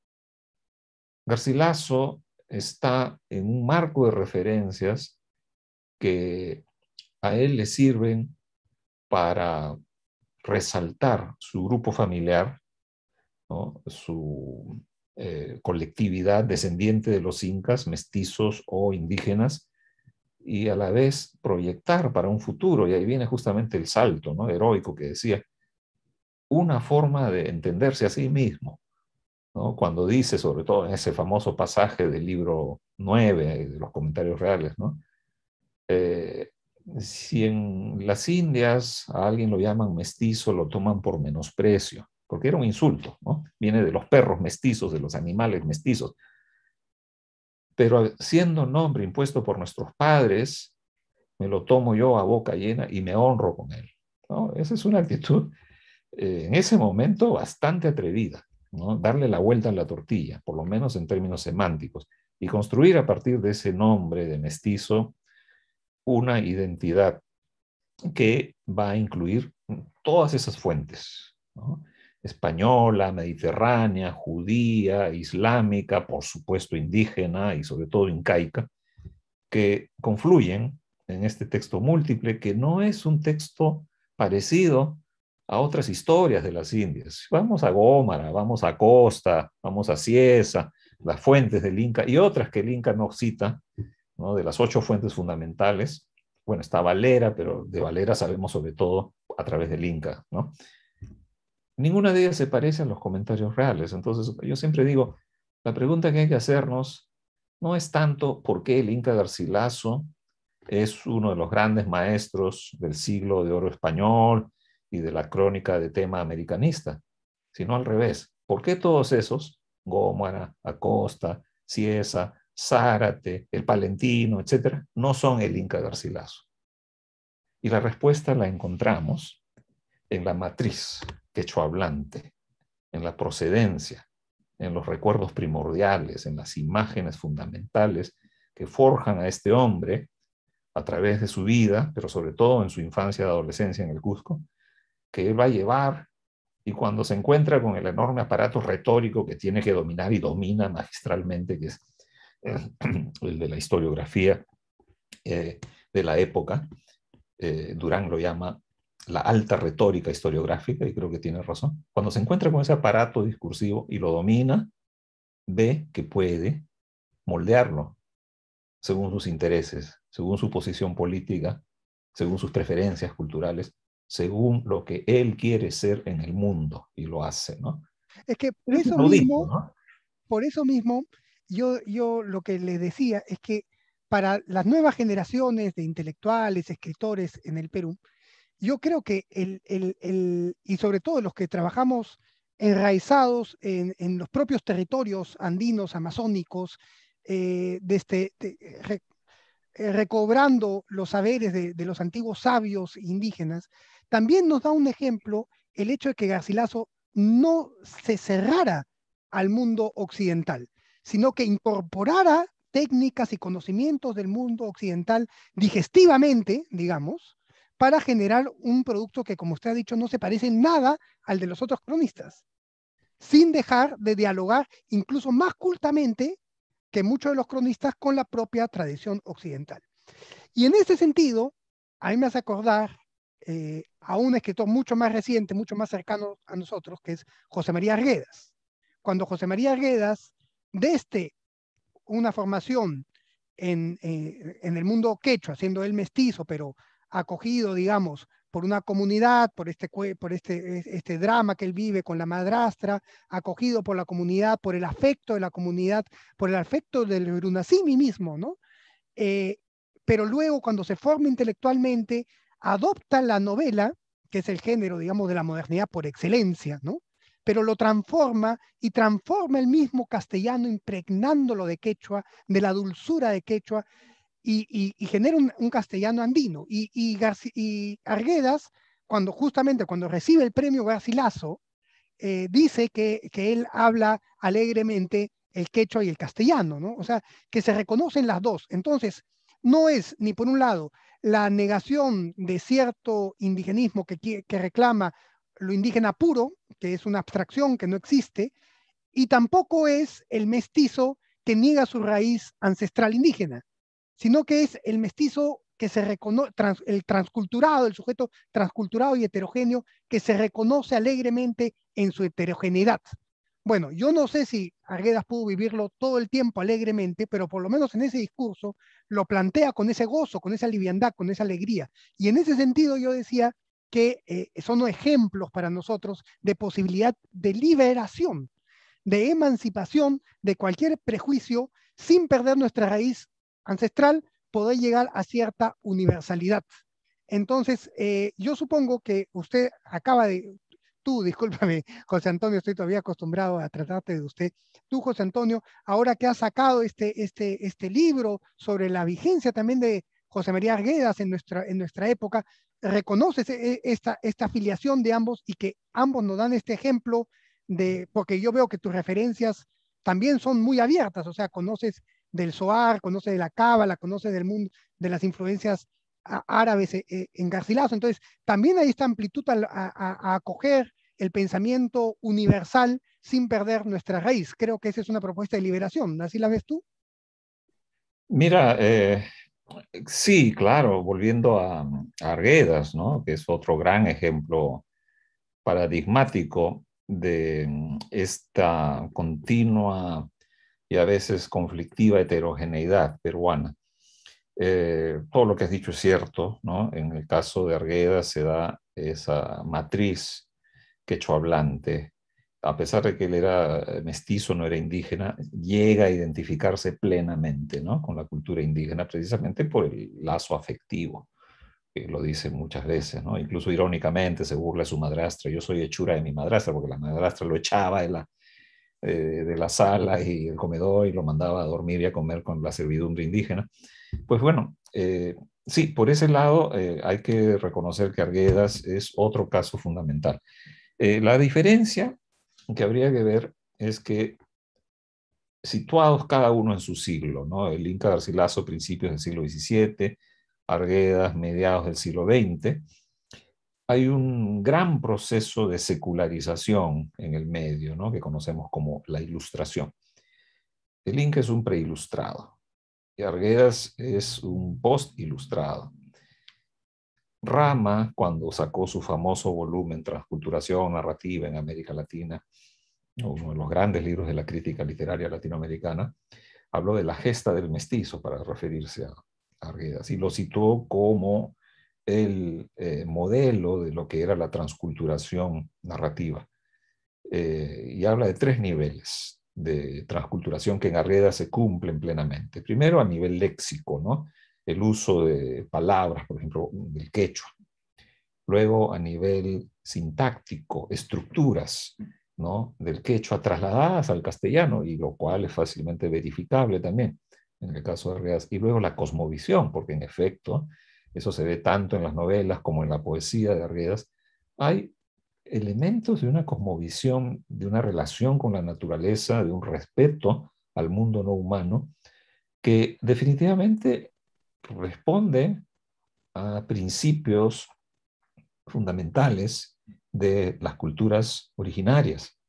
Garcilaso está en un marco de referencias que a él le sirven para resaltar su grupo familiar, ¿no?, su colectividad descendiente de los incas, mestizos o indígenas, y a la vez proyectar para un futuro, y ahí viene justamente el salto, ¿no?, heroico que decía, una forma de entenderse a sí mismo, ¿no?, cuando dice, sobre todo en ese famoso pasaje del libro 9 de los comentarios reales, ¿no?, eh, si en las Indias a alguien lo llaman mestizo, lo toman por menosprecio, porque era un insulto, ¿no? Viene de los perros mestizos, de los animales mestizos. Pero siendo nombre impuesto por nuestros padres, me lo tomo yo a boca llena y me honro con él, ¿no? Esa es una actitud en ese momento bastante atrevida, ¿no? Darle la vuelta a la tortilla, por lo menos en términos semánticos, y construir a partir de ese nombre de mestizo una identidad que va a incluir todas esas fuentes, ¿no? Española, mediterránea, judía, islámica, por supuesto indígena y sobre todo incaica, que confluyen en este texto múltiple, que no es un texto parecido a otras historias de las Indias. Vamos a Gómara, vamos a Costa, vamos a Cieza, las fuentes del Inca y otras que el Inca no cita, ¿no? De las 8 fuentes fundamentales. Bueno, está Valera, pero de Valera sabemos sobre todo a través del Inca, ¿no? Ninguna de ellas se parece a los comentarios reales. Entonces, yo siempre digo, la pregunta que hay que hacernos no es tanto por qué el Inca Garcilaso es uno de los grandes maestros del siglo de oro español y de la crónica de tema americanista, sino al revés. ¿Por qué todos esos, Gómara, Acosta, Cieza, Zárate, el Palentino, etcétera, no son el Inca Garcilaso? Y la respuesta la encontramos en la matriz quechohablante, en la procedencia, en los recuerdos primordiales, en las imágenes fundamentales que forjan a este hombre a través de su vida, pero sobre todo en su infancia y adolescencia en el Cusco, que él va a llevar, y cuando se encuentra con el enorme aparato retórico que tiene que dominar y domina magistralmente, que es el de la historiografía de la época, Durán lo llama la alta retórica historiográfica, y creo que tiene razón. Cuando se encuentra con ese aparato discursivo y lo domina, ve que puede moldearlo según sus intereses, según su posición política, según sus preferencias culturales, según lo que él quiere ser en el mundo, y lo hace, ¿no? Es que Es inaudito, ¿no? por eso mismo, yo lo que le decía es que para las nuevas generaciones de intelectuales, escritores en el Perú, yo creo que y sobre todo los que trabajamos enraizados en los propios territorios andinos, amazónicos, recobrando los saberes de los antiguos sabios indígenas, también nos da un ejemplo el hecho de que Garcilaso no se cerrara al mundo occidental, sino que incorporara técnicas y conocimientos del mundo occidental digestivamente, digamos, para generar un producto que, como usted ha dicho, no se parece en nada al de los otros cronistas, sin dejar de dialogar incluso más cultamente que muchos de los cronistas con la propia tradición occidental. Y en ese sentido, a mí me hace acordar a un escritor mucho más reciente, mucho más cercano a nosotros, que es José María Arguedas. Cuando José María Arguedas, desde una formación en el mundo quechua, siendo él mestizo, pero acogido, digamos, por una comunidad, por este drama que él vive con la madrastra, acogido por la comunidad, por el afecto de la comunidad, por el afecto del Brunacimi mismo, ¿no? Pero luego, cuando se forma intelectualmente, adopta la novela, que es el género, digamos, de la modernidad por excelencia, ¿no? Pero lo transforma y transforma el mismo castellano, impregnándolo de quechua, de la dulzura de quechua, y genera un castellano andino. Y Arguedas, justamente cuando recibe el premio Garcilaso, dice que él habla alegremente el quechua y el castellano, ¿no? O sea, que se reconocen las dos. Entonces, no es ni por un lado la negación de cierto indigenismo que reclama lo indígena puro, que es una abstracción que no existe, y tampoco es el mestizo que niega su raíz ancestral indígena, sino que es el mestizo que se reconoce, el transculturado, el sujeto transculturado y heterogéneo que se reconoce alegremente en su heterogeneidad. Bueno, yo no sé si Arguedas pudo vivirlo todo el tiempo alegremente, pero por lo menos en ese discurso lo plantea con ese gozo, con esa liviandad, con esa alegría. Y en ese sentido yo decía que son ejemplos para nosotros de posibilidad de liberación, de emancipación de cualquier prejuicio sin perder nuestra raíz ancestral, poder llegar a cierta universalidad. Entonces, yo supongo que usted discúlpame, José Antonio, estoy todavía acostumbrado a tratarte de usted. Tú, José Antonio, ahora que has sacado este libro sobre la vigencia también de José María Arguedas en nuestra época, reconoces esta afiliación de ambos y que ambos nos dan este ejemplo porque yo veo que tus referencias también son muy abiertas, o sea, conoces del Zohar, conoces de la Cábala, conoces del mundo, de las influencias árabes en Garcilaso. Entonces, también hay esta amplitud a acoger el pensamiento universal sin perder nuestra raíz. Creo que esa es una propuesta de liberación. ¿Así la ves tú? Mira, sí, claro, volviendo a Arguedas, ¿no? Que es otro gran ejemplo paradigmático de esta continua y a veces conflictiva heterogeneidad peruana. Todo lo que has dicho es cierto, ¿no? En el caso de Arguedas se da esa matriz quechohablante. A pesar de que él era mestizo, no era indígena, llega a identificarse plenamente, ¿no? Con la cultura indígena, precisamente por el lazo afectivo, que lo dice muchas veces, ¿no? Incluso irónicamente se burla de su madrastra. Yo soy hechura de mi madrastra, porque la madrastra lo echaba de la sala y el comedor y lo mandaba a dormir y a comer con la servidumbre indígena. Pues bueno, sí, por ese lado hay que reconocer que Arguedas es otro caso fundamental. La diferencia que habría que ver es que situados cada uno en su siglo, ¿no? El Inca Garcilaso, principios del siglo XVII, Arguedas, mediados del siglo XX, hay un gran proceso de secularización en el medio, ¿no? Que conocemos como la Ilustración. El Inca es un preilustrado y Arguedas es un postilustrado. Rama, cuando sacó su famoso volumen Transculturación Narrativa en América Latina, uno de los grandes libros de la crítica literaria latinoamericana, habló de la gesta del mestizo para referirse a Arguedas y lo situó como el modelo de lo que era la transculturación narrativa. Y habla de tres niveles de transculturación que en Arguedas se cumplen plenamente. Primero, a nivel léxico, ¿no? El uso de palabras, por ejemplo, del quechua. Luego, a nivel sintáctico, estructuras, ¿no? Del quechua trasladadas al castellano, y lo cual es fácilmente verificable también en el caso de Arguedas. Y luego la cosmovisión, porque en efecto, eso se ve tanto en las novelas como en la poesía de Arguedas, hay elementos de una cosmovisión, de una relación con la naturaleza, de un respeto al mundo no humano, que definitivamente responde a principios fundamentales de las culturas originarias.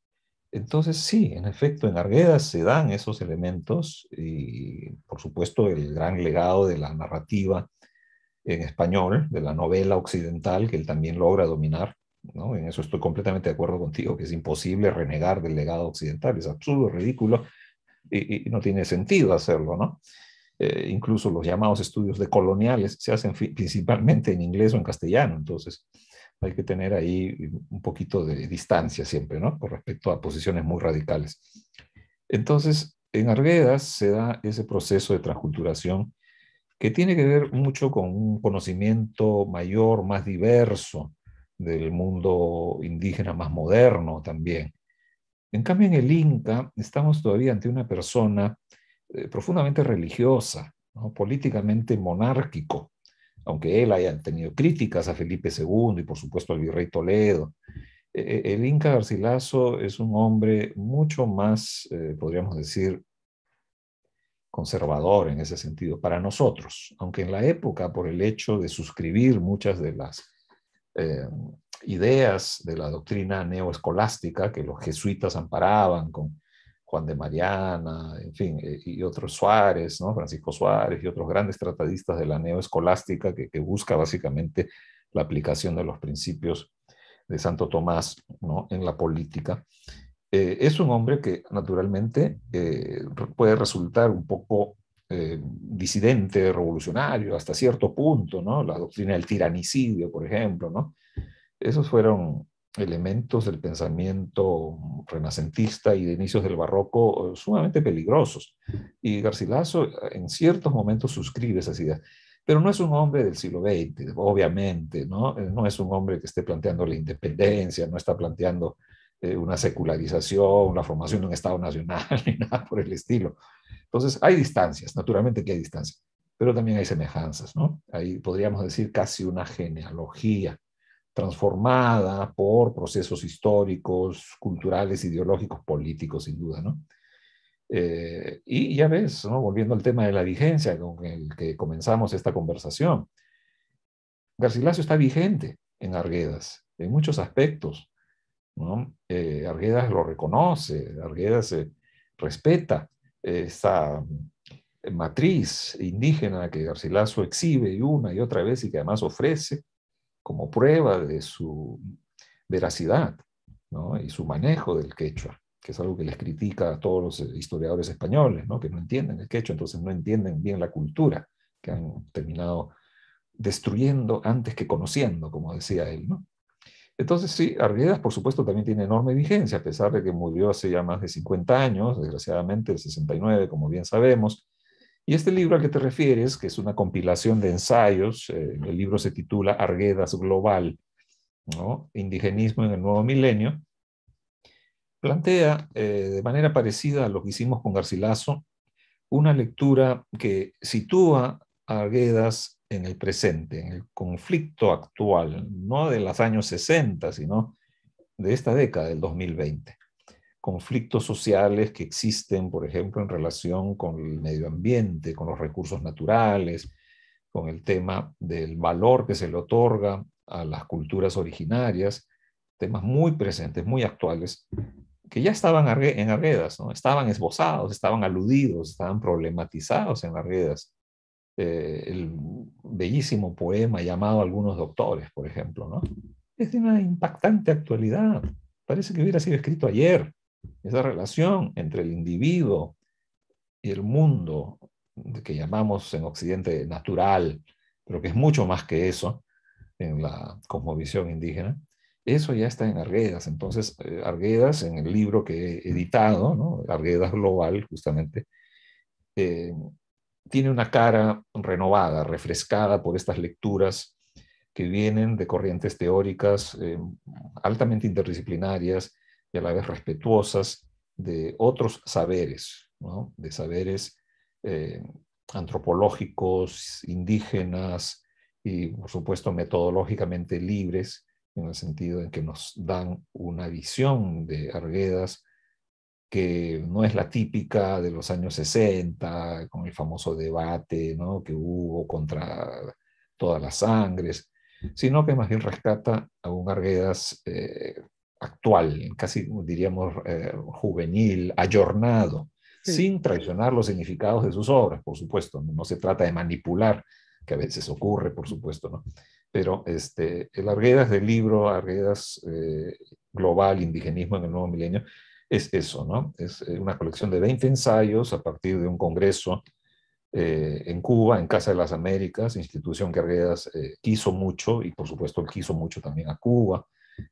Entonces, sí, en efecto, en Arguedas se dan esos elementos y, por supuesto, el gran legado de la narrativa en español, de la novela occidental, que él también logra dominar, ¿no? En eso estoy completamente de acuerdo contigo, que es imposible renegar del legado occidental, es absurdo, ridículo y no tiene sentido hacerlo, ¿no? Incluso los llamados estudios decoloniales se hacen principalmente en inglés o en castellano, entonces hay que tener ahí un poquito de distancia siempre, ¿no? Con respecto a posiciones muy radicales. Entonces, en Arguedas se da ese proceso de transculturación que tiene que ver mucho con un conocimiento mayor, más diverso del mundo indígena, más moderno también. En cambio, en el Inca estamos todavía ante una persona profundamente religiosa, ¿no? Políticamente monárquico, aunque él haya tenido críticas a Felipe II y por supuesto al virrey Toledo. El Inca Garcilaso es un hombre mucho más, podríamos decir, conservador en ese sentido para nosotros, aunque en la época, por el hecho de suscribir muchas de las eh, ideas de la doctrina neoescolástica que los jesuitas amparaban con Juan de Mariana, en fin, y otros Suárez, ¿no? Francisco Suárez y otros grandes tratadistas de la neoescolástica que busca básicamente la aplicación de los principios de Santo Tomás, ¿no? En la política. Es un hombre que naturalmente puede resultar un poco disidente, revolucionario hasta cierto punto, ¿no? La doctrina del tiranicidio, por ejemplo, ¿no? Esos fueron elementos del pensamiento renacentista y de inicios del barroco sumamente peligrosos. Y Garcilaso en ciertos momentos suscribe esas ideas. Pero no es un hombre del siglo XX, obviamente, ¿no? No es un hombre que esté planteando la independencia, no está planteando una secularización, la formación de un Estado nacional, ni nada por el estilo. Entonces, hay distancias, naturalmente que hay distancias, pero también hay semejanzas, ¿no? Ahí podríamos decir casi una genealogía transformada por procesos históricos, culturales, ideológicos, políticos, sin duda, ¿no? Y ya ves, ¿no? Volviendo al tema de la vigencia con el que comenzamos esta conversación, Garcilaso está vigente en Arguedas, en muchos aspectos, ¿no? Arguedas lo reconoce, Arguedas respeta esa matriz indígena que Garcilaso exhibe una y otra vez y que además ofrece como prueba de su veracidad, ¿no? Y su manejo del quechua, que es algo que les critica a todos los historiadores españoles, ¿no? Que no entienden el quechua, entonces no entienden bien la cultura, que han terminado destruyendo antes que conociendo, como decía él, ¿no? Entonces, sí, Arguedas, por supuesto, también tiene enorme vigencia, a pesar de que murió hace ya más de 50 años, desgraciadamente, el 69, como bien sabemos. Y este libro al que te refieres, que es una compilación de ensayos, el libro se titula Arguedas Global, ¿no? Indigenismo en el Nuevo Milenio, plantea de manera parecida a lo que hicimos con Garcilaso, una lectura que sitúa a Arguedas en el presente, en el conflicto actual, no de los años 60, sino de esta década, del 2020. Conflictos sociales que existen, por ejemplo, en relación con el medio ambiente, con los recursos naturales, con el tema del valor que se le otorga a las culturas originarias, temas muy presentes, muy actuales, que ya estaban en Arguedas, ¿no? Estaban esbozados, estaban aludidos, estaban problematizados en Arguedas. El bellísimo poema llamado Algunos Doctores, por ejemplo, ¿no? Es de una impactante actualidad. Parece que hubiera sido escrito ayer. Esa relación entre el individuo y el mundo, que llamamos en Occidente natural, pero que es mucho más que eso en la cosmovisión indígena, eso ya está en Arguedas. Entonces, Arguedas, en el libro que he editado, ¿no? Arguedas Global, justamente, eh, tiene una cara renovada, refrescada por estas lecturas que vienen de corrientes teóricas altamente interdisciplinarias y a la vez respetuosas de otros saberes, ¿no? De saberes eh, antropológicos, indígenas y, por supuesto, metodológicamente libres, en el sentido en que nos dan una visión de Arguedas que no es la típica de los años 60, con el famoso debate, ¿no? Que hubo contra todas las sangres, sino que más bien rescata a un Arguedas actual, casi diríamos juvenil, ayornado, Sí. sin traicionar los significados de sus obras, por supuesto. No se trata de manipular, que a veces ocurre, por supuesto, ¿no? Pero el Arguedas del libro, Arguedas Global, Indigenismo en el Nuevo Milenio, es eso, ¿no? Es una colección de 20 ensayos a partir de un congreso en Cuba, en Casa de las Américas, institución que Arguedas quiso mucho, y por supuesto él quiso mucho también a Cuba,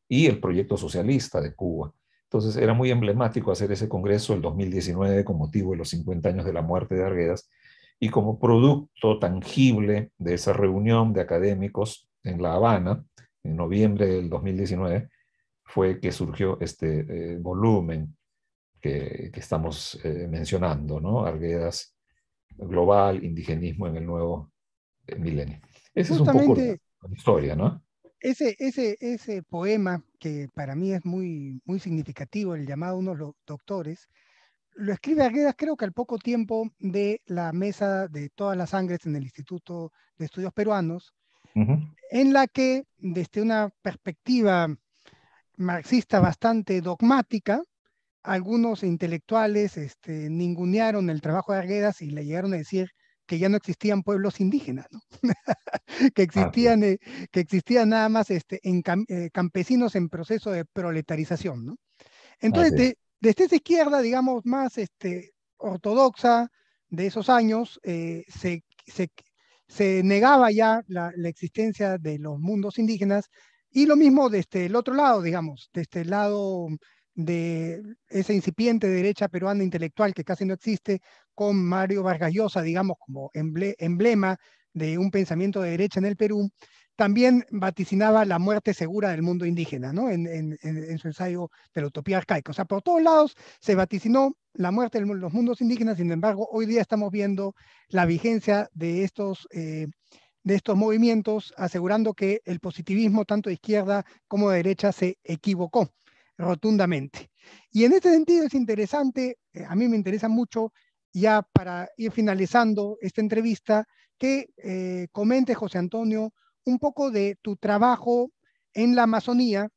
y el proyecto socialista de Cuba. Entonces era muy emblemático hacer ese congreso el 2019 con motivo de los 50 años de la muerte de Arguedas, y como producto tangible de esa reunión de académicos en La Habana, en noviembre del 2019, fue que surgió este volumen que estamos mencionando, ¿no? Arguedas Global, Indigenismo en el Nuevo Milenio. Esa es un poco Justamente la historia, ¿no? ese poema, que para mí es muy, muy significativo, el llamado Unos Doctores, lo escribe Arguedas creo que al poco tiempo de la mesa de todas las sangres en el Instituto de Estudios Peruanos, Uh -huh. en la que desde una perspectiva marxista bastante dogmática, algunos intelectuales ningunearon el trabajo de Arguedas y le llegaron a decir que ya no existían pueblos indígenas, ¿no? que, Así, existían, que existían nada más campesinos en proceso de proletarización, ¿no? Entonces, así es. desde esa izquierda, digamos, más ortodoxa de esos años, se negaba ya la existencia de los mundos indígenas, y lo mismo desde el otro lado, digamos, desde el lado de esa incipiente derecha peruana intelectual que casi no existe, con Mario Vargas Llosa, digamos, como emblema de un pensamiento de derecha en el Perú, también vaticinaba la muerte segura del mundo indígena, ¿no? En su ensayo de la utopía arcaica. O sea, por todos lados se vaticinó la muerte de los mundos indígenas. Sin embargo, hoy día estamos viendo la vigencia de estos de estos movimientos, asegurando que el positivismo, tanto de izquierda como de derecha, se equivocó rotundamente. Y en este sentido es interesante, a mí me interesa mucho, ya para ir finalizando esta entrevista, que comente, José Antonio, un poco de tu trabajo en la Amazonía.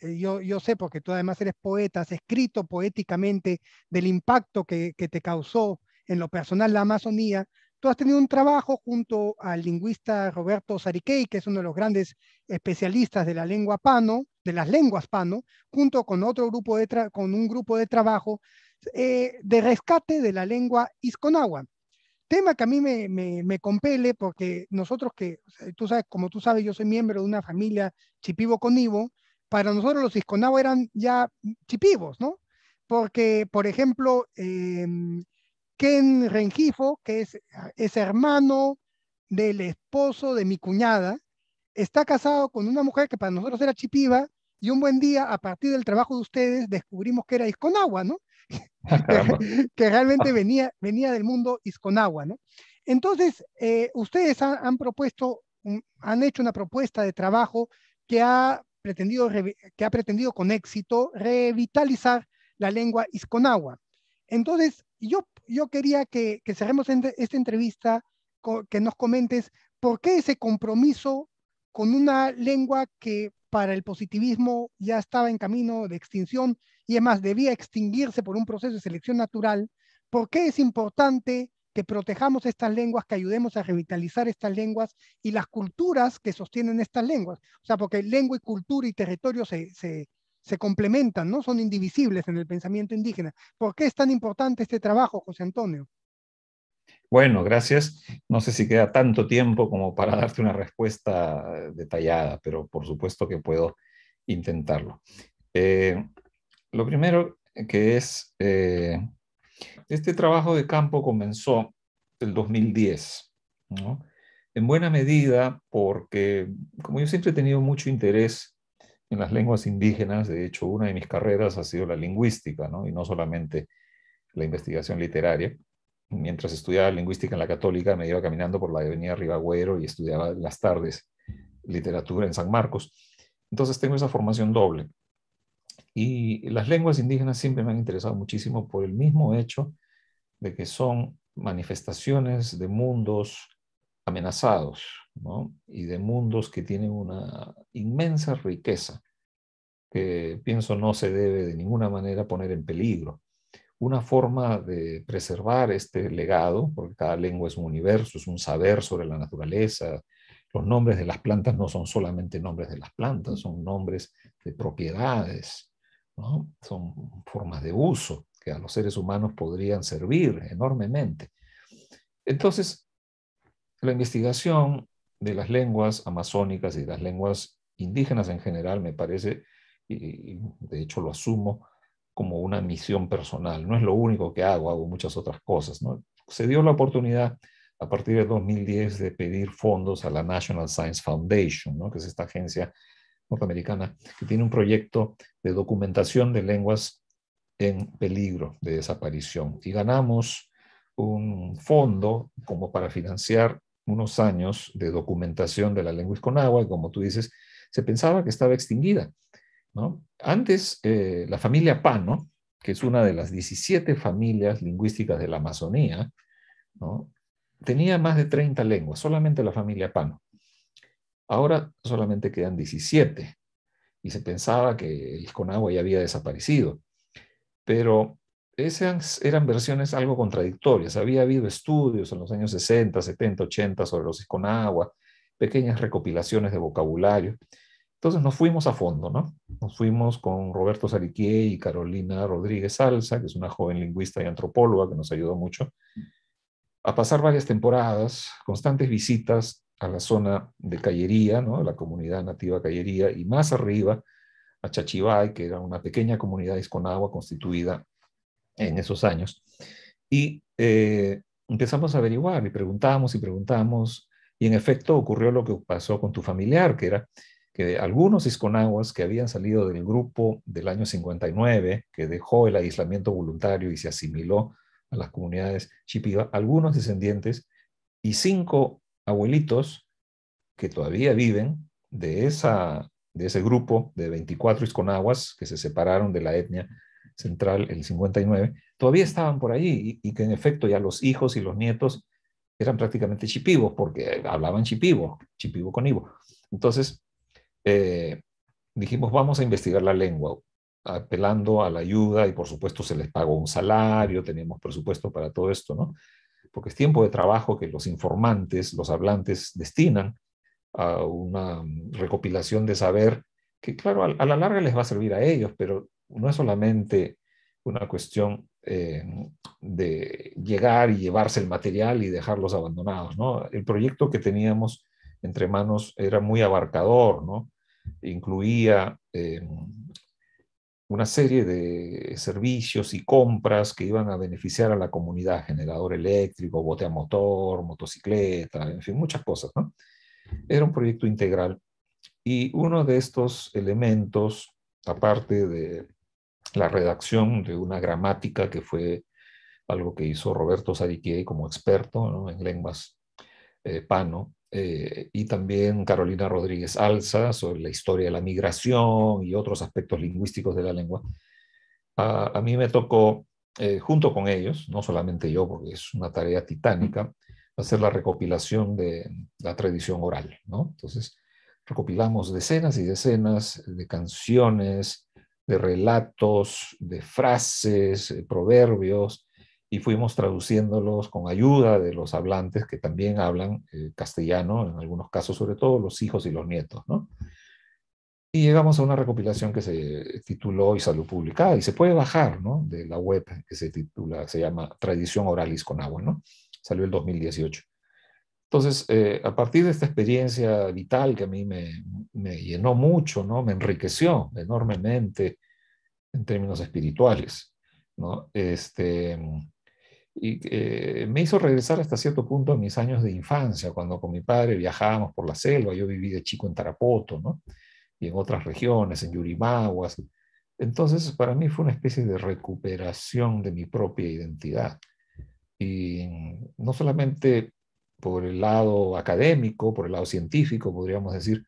Yo sé, porque tú además eres poeta, has escrito poéticamente del impacto que te causó en lo personal la Amazonía. Tú has tenido un trabajo junto al lingüista Roberto Sariquey, que es uno de los grandes especialistas de la lengua pano, de las lenguas pano, junto con otro grupo con un grupo de trabajo de rescate de la lengua isconagua. Tema que a mí me compele, porque nosotros que, tú sabes, como tú sabes, yo soy miembro de una familia Chipivo-Conibo. Para nosotros los isconagua eran ya chipivos, ¿no? Porque, por ejemplo, Ken Rengifo, que es hermano del esposo de mi cuñada, está casado con una mujer que para nosotros era chipiva, y un buen día, a partir del trabajo de ustedes, descubrimos que era isconagua, ¿no? Caramba. Que realmente venía del mundo isconagua, ¿no? Entonces, ustedes han propuesto, han hecho una propuesta de trabajo que ha pretendido con éxito revitalizar la lengua isconagua. Entonces, yo quería que cerremos esta entrevista, que nos comentes por qué ese compromiso con una lengua que para el positivismo ya estaba en camino de extinción, y es más, debía extinguirse por un proceso de selección natural. ¿Por qué es importante que protejamos estas lenguas, que ayudemos a revitalizar estas lenguas y las culturas que sostienen estas lenguas? O sea, porque lengua y cultura y territorio se complementan, ¿no? Son indivisibles en el pensamiento indígena. ¿Por qué es tan importante este trabajo, José Antonio? Bueno, gracias. No sé si queda tanto tiempo como para darte una respuesta detallada, pero por supuesto que puedo intentarlo. Eh, lo primero que es, este trabajo de campo comenzó el 2010, ¿no? En buena medida porque, como yo siempre he tenido mucho interés en las lenguas indígenas, de hecho, una de mis carreras ha sido la lingüística, ¿no? Y no solamente la investigación literaria. Mientras estudiaba lingüística en la Católica, me iba caminando por la avenida Ribagüero y estudiaba en las tardes literatura en San Marcos. Entonces tengo esa formación doble. Y las lenguas indígenas siempre me han interesado muchísimo por el mismo hecho de que son manifestaciones de mundos amenazados, ¿no? Y de mundos que tienen una inmensa riqueza que pienso no se debe de ninguna manera poner en peligro. Una forma de preservar este legado, porque cada lengua es un universo, es un saber sobre la naturaleza. Los nombres de las plantas no son solamente nombres de las plantas, son nombres de propiedades, ¿no? Son formas de uso que a los seres humanos podrían servir enormemente. Entonces, la investigación de las lenguas amazónicas y de las lenguas indígenas en general me parece, y de hecho lo asumo, como una misión personal. No es lo único que hago muchas otras cosas, ¿no? Se dio la oportunidad a partir de 2010 de pedir fondos a la National Science Foundation, ¿no? Que es esta agencia norteamericana que tiene un proyecto de documentación de lenguas en peligro de desaparición. Y ganamos un fondo como para financiar unos años de documentación de la lengua isconagua, y como tú dices, se pensaba que estaba extinguida, ¿no? Antes, la familia Pano, que es una de las 17 familias lingüísticas de la Amazonía, ¿no? Tenía más de 30 lenguas, solamente la familia Pano. Ahora solamente quedan 17 y se pensaba que el isconagua ya había desaparecido, pero esas eran versiones algo contradictorias. Había habido estudios en los años 60, 70, 80 sobre los isconagua, pequeñas recopilaciones de vocabulario. Entonces nos fuimos a fondo, ¿no? Nos fuimos con Roberto Sariqué y Carolina Rodríguez Salsa, que es una joven lingüista y antropóloga que nos ayudó mucho, a pasar varias temporadas, constantes visitas a la zona de Callería, ¿no? La comunidad nativa Callería, y más arriba a Chachibay, que era una pequeña comunidad isconagua constituida en esos años. Y empezamos a averiguar y preguntamos, y en efecto ocurrió lo que pasó con tu familiar, que era que algunos isconaguas que habían salido del grupo del año 59, que dejó el aislamiento voluntario y se asimiló a las comunidades Shipiba, algunos descendientes y 5 abuelitos que todavía viven de ese grupo de 24 isconaguas que se separaron de la etnia central el 59, todavía estaban por allí y que en efecto ya los hijos y los nietos eran prácticamente chipivos porque hablaban chipivo, chipivo con ivo. Entonces, dijimos, vamos a investigar la lengua, apelando a la ayuda y por supuesto se les pagó un salario, teníamos presupuesto para todo esto, ¿no? Porque es tiempo de trabajo que los informantes, los hablantes destinan a una recopilación de saber que, claro, a la larga les va a servir a ellos, pero no es solamente una cuestión de llegar y llevarse el material y dejarlos abandonados, ¿no? El proyecto que teníamos entre manos era muy abarcador, ¿no? Incluía una serie de servicios y compras que iban a beneficiar a la comunidad, generador eléctrico, bote a motor, motocicleta, en fin, muchas cosas, ¿no? Era un proyecto integral y uno de estos elementos, aparte de la redacción de una gramática que fue algo que hizo Roberto Sariquiei como experto, ¿no?, en lenguas pano, y también Carolina Rodríguez Alza sobre la historia de la migración y otros aspectos lingüísticos de la lengua. A mí me tocó, junto con ellos, no solamente yo, porque es una tarea titánica, hacer la recopilación de la tradición oral, ¿no? Entonces, recopilamos decenas y decenas de canciones, de relatos, de frases, proverbios, y fuimos traduciéndolos con ayuda de los hablantes que también hablan castellano, en algunos casos, sobre todo los hijos y los nietos, ¿no? Y llegamos a una recopilación que se tituló y salió publicada y se puede bajar, ¿no?, de la web, que se llama Tradición Oralis con Agua, ¿no? Salió el 2018. Entonces, a partir de esta experiencia vital que a mí me llenó mucho, ¿no?, me enriqueció enormemente en términos espirituales, ¿no? Y me hizo regresar hasta cierto punto a mis años de infancia, cuando con mi padre viajábamos por la selva. Yo viví de chico en Tarapoto, ¿no?, y en otras regiones, en Yurimaguas. Entonces, para mí fue una especie de recuperación de mi propia identidad. Y no solamente por el lado académico, por el lado científico, podríamos decir,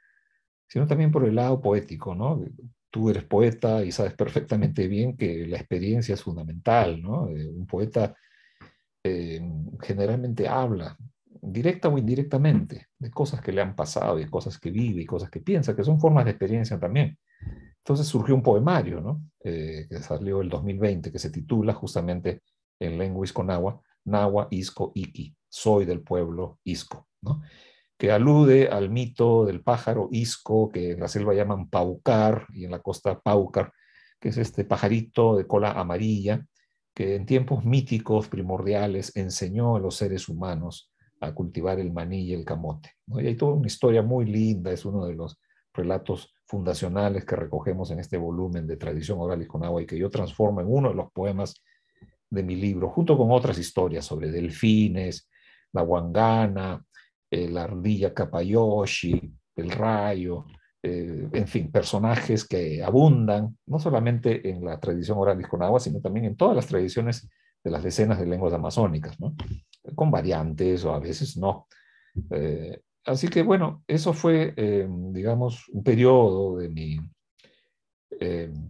sino también por el lado poético, ¿no? Tú eres poeta y sabes perfectamente bien que la experiencia es fundamental, ¿no? Un poeta generalmente habla, directa o indirectamente, de cosas que le han pasado, y cosas que vive, y cosas que piensa, que son formas de experiencia también. Entonces surgió un poemario, ¿no?, que salió el 2020, que se titula justamente en lengua isconagua, Nahua Isco Iki, soy del pueblo Isco, ¿no?, que alude al mito del pájaro isco, que en la selva llaman paucar y en la costa paucar, que es este pajarito de cola amarilla que en tiempos míticos primordiales enseñó a los seres humanos a cultivar el maní y el camote, ¿no? Y hay toda una historia muy linda, es uno de los relatos fundacionales que recogemos en este volumen de Tradición Oral y con Agua y que yo transformo en uno de los poemas de mi libro, junto con otras historias sobre delfines, la guangana, la ardilla Kapayoshi, el rayo, en fin, personajes que abundan no solamente en la tradición oral isconagua, sino también en todas las tradiciones de las decenas de lenguas amazónicas, ¿no?, con variantes o a veces no. Así que bueno, eso fue, digamos, un periodo de mi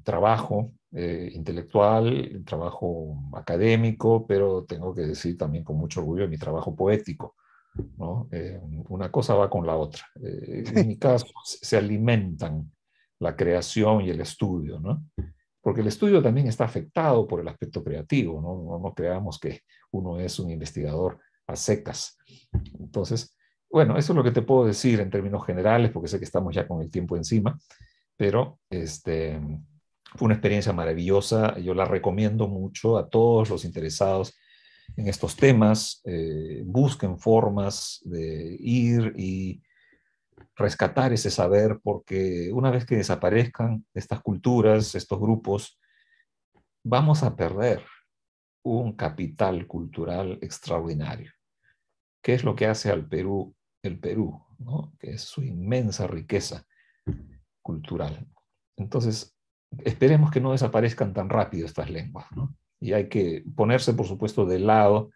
trabajo intelectual, trabajo académico, pero tengo que decir también con mucho orgullo de mi trabajo poético, ¿no? Una cosa va con la otra. En mi caso, se alimentan la creación y el estudio, ¿no? Porque el estudio también está afectado por el aspecto creativo, ¿no? No creamos que uno es un investigador a secas. Entonces, bueno, eso es lo que te puedo decir en términos generales, porque sé que estamos ya con el tiempo encima, pero fue una experiencia maravillosa. Yo la recomiendo mucho a todos los interesados en estos temas. Busquen formas de ir y rescatar ese saber, porque una vez que desaparezcan estas culturas, estos grupos, vamos a perder un capital cultural extraordinario. ¿Qué es lo que hace al Perú el Perú, ¿no?, que es su inmensa riqueza cultural? Entonces, esperemos que no desaparezcan tan rápido estas lenguas, ¿no? Y hay que ponerse, por supuesto, del lado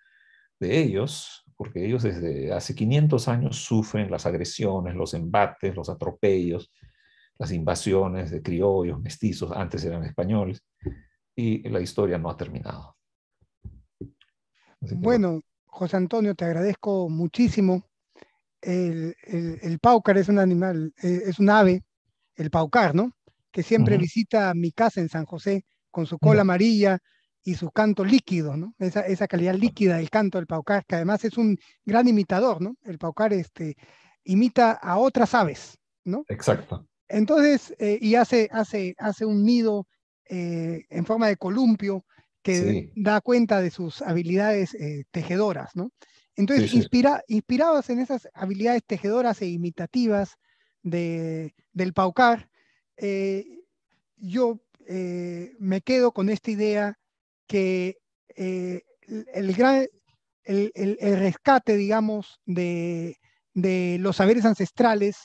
de ellos, porque ellos desde hace 500 años sufren las agresiones, los embates, los atropellos, las invasiones de criollos, mestizos, antes eran españoles, y la historia no ha terminado. Así que bueno. Bueno, José Antonio, te agradezco muchísimo. El paucar es un animal, es un ave, el paucar, ¿no? Que siempre Ujú. visita mi casa en San José con su cola Mira, amarilla y su canto líquido, ¿no? Esa calidad líquida del canto del paucar, que además es un gran imitador, ¿no? El paucar imita a otras aves, ¿no? exacto. Entonces, y hace un nido en forma de columpio que Sí, da cuenta de sus habilidades tejedoras, ¿no? sí, Entonces, sí. inspirados en esas habilidades tejedoras e imitativas del paucar, eh, yo me quedo con esta idea que el gran, el rescate, digamos, de los saberes ancestrales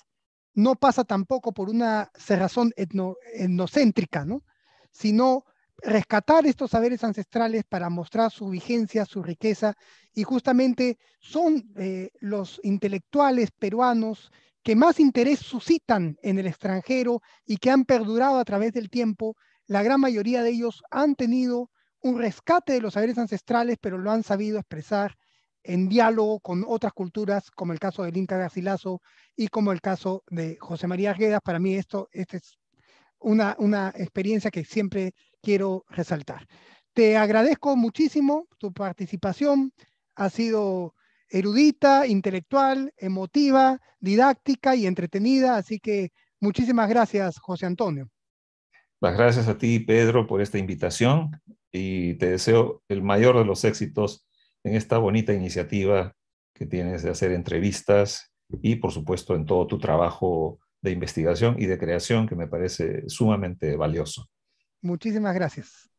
no pasa tampoco por una cerrazón etnocéntrica, ¿no? Sino rescatar estos saberes ancestrales para mostrar su vigencia, su riqueza, y justamente son los intelectuales peruanos que más interés suscitan en el extranjero y que han perdurado a través del tiempo. La gran mayoría de ellos han tenido un rescate de los saberes ancestrales, pero lo han sabido expresar en diálogo con otras culturas, como el caso del Inca Garcilaso y como el caso de José María Arguedas. Para mí esta es una experiencia que siempre quiero resaltar. Te agradezco muchísimo tu participación, ha sido erudita, intelectual, emotiva, didáctica y entretenida, así que muchísimas gracias, José Antonio. Las gracias a ti, Pedro, por esta invitación y te deseo el mayor de los éxitos en esta bonita iniciativa que tienes de hacer entrevistas y, por supuesto, en todo tu trabajo de investigación y de creación que me parece sumamente valioso. Muchísimas gracias.